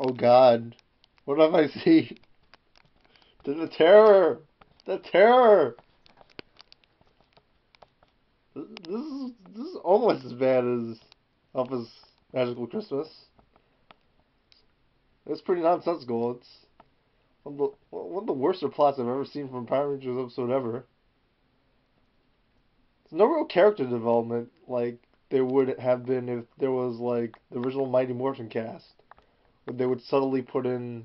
Oh God. What have I seen? The terror! The terror! This is almost as bad as Elvis Magical Christmas. It's pretty nonsensical. It's one of the worst plots I've ever seen from a Power Rangers episode ever. There's no real character development like there would have been if there was like the original Mighty Morphin cast, where they would subtly put in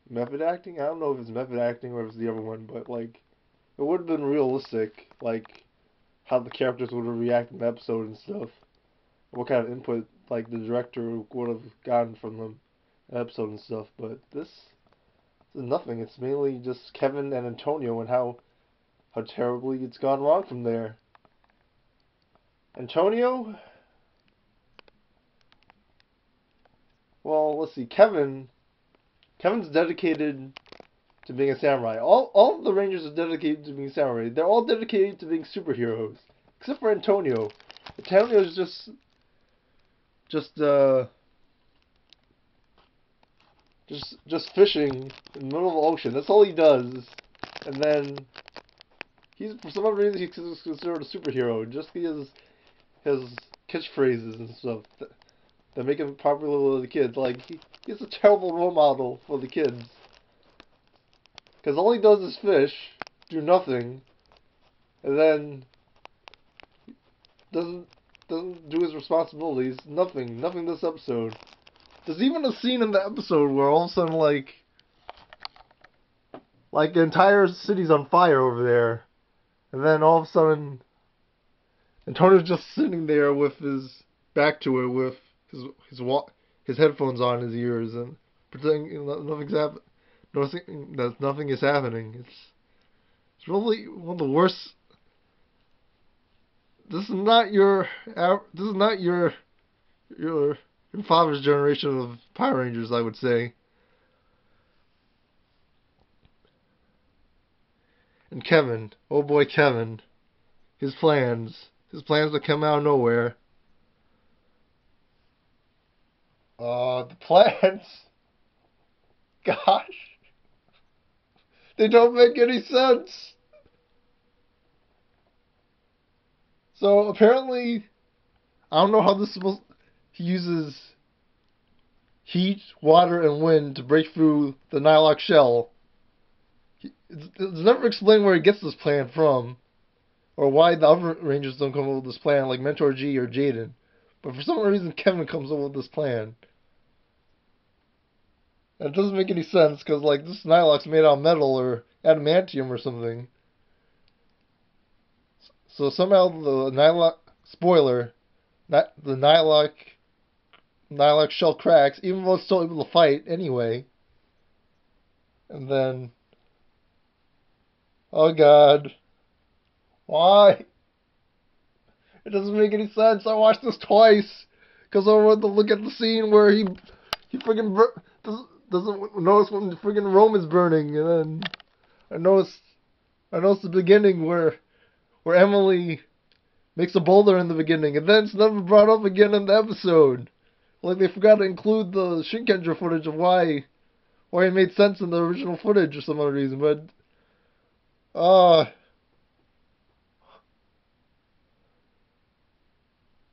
method acting. I don't know if it's method acting or if it's the other one, but like it would have been realistic, like how the characters would have reacted in the episode and stuff. What kind of input like the director would have gotten from them in the episode and stuff. But this is nothing. It's mainly just Kevin and Antonio and how terribly it's gone wrong from there. Antonio, well, let's see. Kevin's dedicated to being a samurai. All of the Rangers are dedicated to being samurai. They're all dedicated to being superheroes, except for Antonio. Antonio's just uh just fishing in the middle of the ocean. That's all he does. And then he's for some reason he's considered a superhero. Just his catchphrases and stuff that make him popular with the kids. Like he's a terrible role model for the kids. Because all he does is fish, do nothing, and then doesn't do his responsibilities. Nothing this episode. There's even a scene in the episode where all of a sudden like the entire city's on fire over there, and then all of a sudden Antonio's just sitting there with his back to it, with his headphones on his ears, and pretending nothing's happening. Noticing that nothing is happening. It's really one of the worst. This is not your father's generation of Power Rangers, I would say. And Kevin, oh boy, Kevin, his plans that come out of nowhere. The plans, gosh, they don't make any sense. So apparently, I don't know how this is supposed. He uses heat, water, and wind to break through the Nylock shell. It's never explained where he gets this plan from, or why the other Rangers don't come up with this plan, like Mentor G or Jaden. But for some reason, Kevin comes up with this plan. And it doesn't make any sense, because like this Nylock's made out of metal or adamantium or something. So somehow the Nylock spoiler, not the Nylock shell cracks, even though it's still able to fight anyway. And then, oh God, why? It doesn't make any sense. I watched this twice because I wanted to look at the scene where he freaking doesn't notice when the freaking Rome is burning, and then I noticed the beginning where Emily makes a boulder in the beginning, and then it's never brought up again in the episode. Like they forgot to include the Shinkenger footage of why it made sense in the original footage or some other reason. But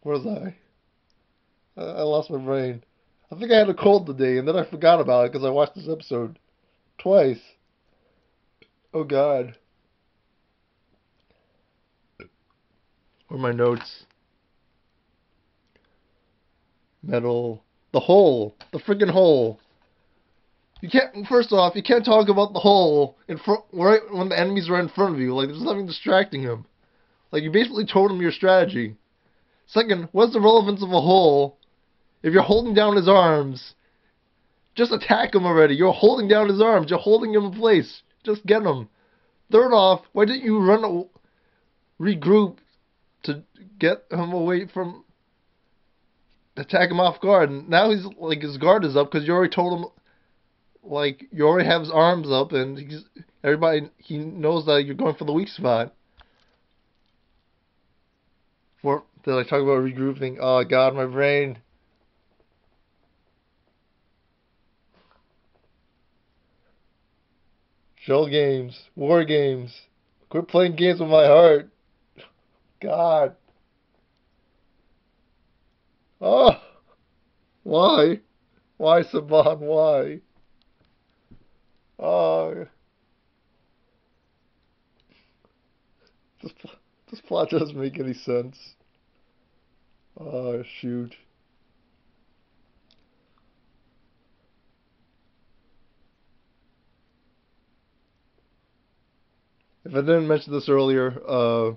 where was I? I lost my brain. I think I had a cold today, and then I forgot about it because I watched this episode twice. Oh God. Where are my notes? Metal. The hole. The friggin' hole. You can't. First off, you can't talk about the hole in front right when the enemies are in front of you. Like there's nothing distracting him. Like you basically told him your strategy. Second, what's the relevance of a hole if you're holding down his arms? Just attack him already. You're holding down his arms. You're holding him in place. Just get him. Third off, why didn't you regroup to get him away from attack him off guard? And now he's like his guard is up because you already told him. Like you already have his arms up, and he knows that you're going for the weak spot. Did I talk about regrouping? Oh god, my brain. Shell games. War games. Quit playing games with my heart. God. Oh! Why? Why, Saban? Why? Oh. This, this plot doesn't make any sense. Oh, shoot. If I didn't mention this earlier,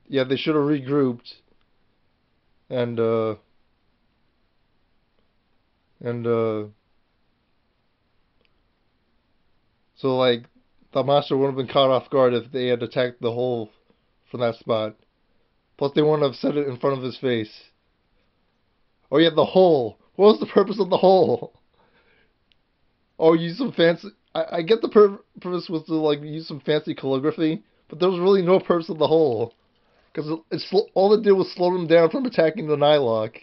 yeah, they should have regrouped and, and, so, like, the monster wouldn't have been caught off guard if they had attacked the hole from that spot. Plus, they wouldn't have set it in front of his face. Oh, yeah, the hole. What was the purpose of the hole? Oh, use some fancy. I get the purpose was to, like, use some fancy calligraphy, but there was really no purpose of the hole. Because all it did was slow them down from attacking the Nylok.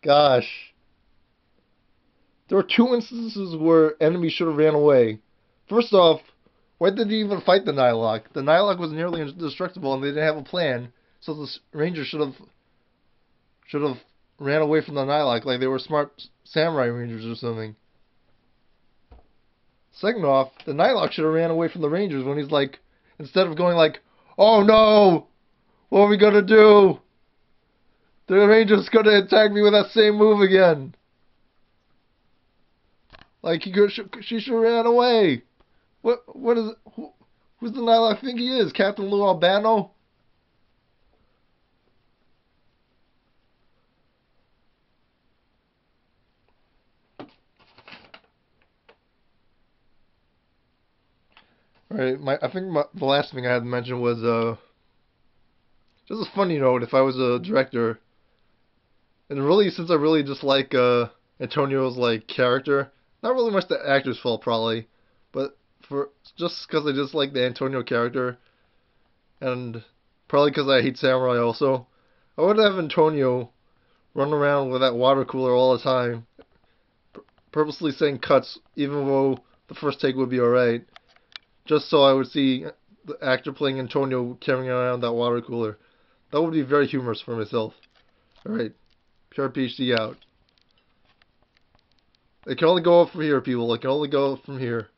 Gosh. There were two instances where enemies should have ran away. First off, why did they even fight the Nylok? The Nylok was nearly indestructible and they didn't have a plan, so the Rangers should have ran away from the Nylok like they were smart samurai Rangers or something. Second off, the Nylok should have ran away from the Rangers when he's like, instead of going like, oh no, what are we gonna do? The Rangers gonna attack me with that same move again. Like she should have ran away. What is it? Who's the Nylok think he is? Captain Lou Albano? Right. I think the last thing I had to mention was just a funny note. If I was a director, and really since I really dislike Antonio's like character, not really much the actor's fault probably, but for just because I dislike the Antonio character, and probably because I hate samurai also, I would have Antonio run around with that water cooler all the time, purposely saying cuts, even though the first take would be alright, just so I would see the actor playing Antonio carrying around that water cooler. That would be very humorous for myself. Alright, Pure PhD out. It can only go up from here, people. It can only go from here.